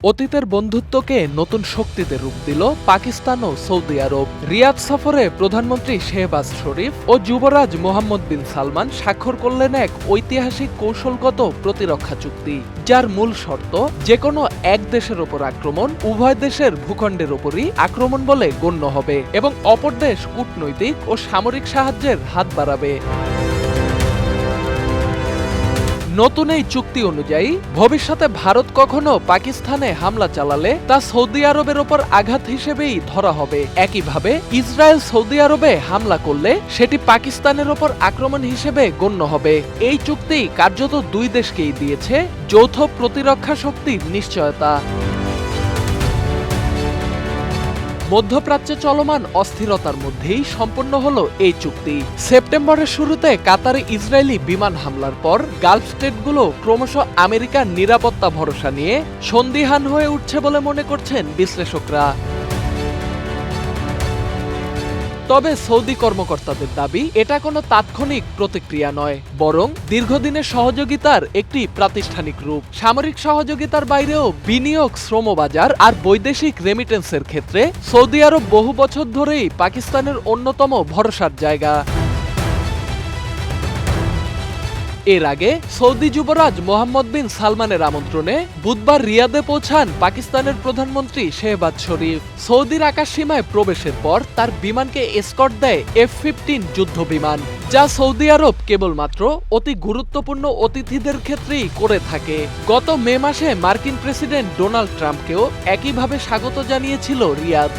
অতীতের বন্ধুত্বকে নতুন শক্তিতে রূপ দিল পাকিস্তান ও সৌদি আরব। রিয়াদ সফরে প্রধানমন্ত্রী শেহবাজ শরীফ ও যুবরাজ মোহাম্মদ বিন সালমান স্বাক্ষর করলেন এক ঐতিহাসিক কৌশলগত প্রতিরক্ষা চুক্তি, যার মূল শর্ত যেকোনো এক দেশের ওপর আক্রমণ উভয় দেশের ভূখণ্ডের ওপরই আক্রমণ বলে গণ্য হবে এবং অপর দেশ কূটনৈতিক ও সামরিক সাহায্যের হাত বাড়াবে। নতুন এই চুক্তি অনুযায়ী ভবিষ্যতে ভারত কখনো পাকিস্তানে হামলা চালালে তা সৌদি আরবের ওপর আঘাত হিসেবেই ধরা হবে। একইভাবে ইসরায়েল সৌদি আরবে হামলা করলে সেটি পাকিস্তানের ওপর আক্রমণ হিসেবে গণ্য হবে। এই চুক্তি কার্যত দুই দেশকেই দিয়েছে যৌথ প্রতিরক্ষা শক্তির নিশ্চয়তা। মধ্যপ্রাচ্যে চলমান অস্থিরতার মধ্যেই সম্পন্ন হলো এই চুক্তি। সেপ্টেম্বরের শুরুতে কাতারে ইসরায়েলি বিমান হামলার পর গালফ স্টেটগুলো ক্রমশ আমেরিকার নিরাপত্তা ভরসা নিয়ে সন্দিহান হয়ে উঠছে বলে মনে করছেন বিশ্লেষকরা। তবে সৌদি কর্মকর্তাদের দাবি এটা কোনো তাৎক্ষণিক প্রতিক্রিয়া নয়, বরং দীর্ঘদিনের সহযোগিতার একটি প্রাতিষ্ঠানিক রূপ। সামরিক সহযোগিতার বাইরেও বিনিয়োগ, শ্রমবাজার আর বৈদেশিক রেমিটেন্সের ক্ষেত্রে সৌদি আরব বহু বছর ধরেই পাকিস্তানের অন্যতম ভরসার জায়গা। এর আগে সৌদি যুবরাজ মোহাম্মদ বিন সালমানের আমন্ত্রণে বুধবার রিয়াদে পৌঁছান পাকিস্তানের প্রধানমন্ত্রী শেহবাজ শরীফ। সৌদির আকাশসীমায় প্রবেশের পর তার বিমানকে এসকর্ট দেয় F-15 যুদ্ধ বিমান, যা সৌদি আরব কেবলমাত্র অতি গুরুত্বপূর্ণ অতিথিদের ক্ষেত্রেই করে থাকে। গত মে মাসে মার্কিন প্রেসিডেন্ট ডোনাল্ড ট্রাম্পকেও একইভাবে স্বাগত জানিয়েছিল রিয়াদ।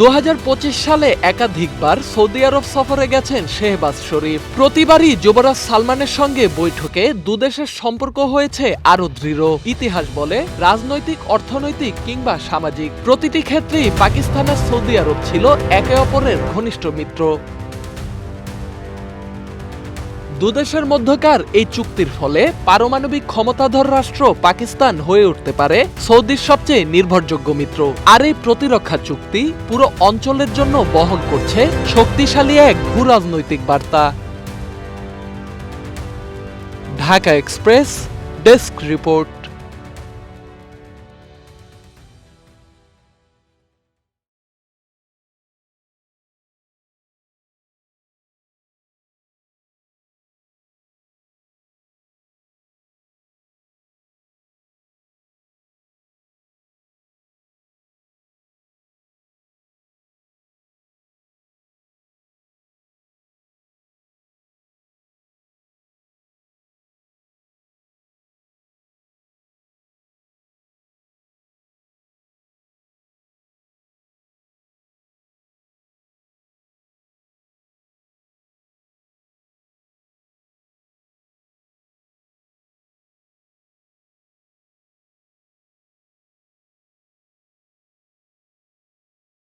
2025 সালে একাধিকবার সৌদি আরব সফরে গেছেন শেহবাজ শরীফ। প্রতিবারই যুবরাজ সালমানের সঙ্গে বৈঠকে দুদেশের সম্পর্ক হয়েছে আরও দৃঢ়। ইতিহাস বলে, রাজনৈতিক, অর্থনৈতিক কিংবা সামাজিক প্রতিটি ক্ষেত্রেই পাকিস্তান আর সৌদি আরব ছিল একে অপরের ঘনিষ্ঠ মিত্র। দুদেশের মধ্যকার এই চুক্তির ফলে পারমাণবিক ক্ষমতাধর রাষ্ট্র পাকিস্তান হয়ে উঠতে পারে সৌদির সবচেয়ে নির্ভরযোগ্য মিত্র। আর এই প্রতিরক্ষা চুক্তি পুরো অঞ্চলের জন্য বহন করছে শক্তিশালী এক ভূরাজনৈতিক বার্তা। Dhaka express, desk report.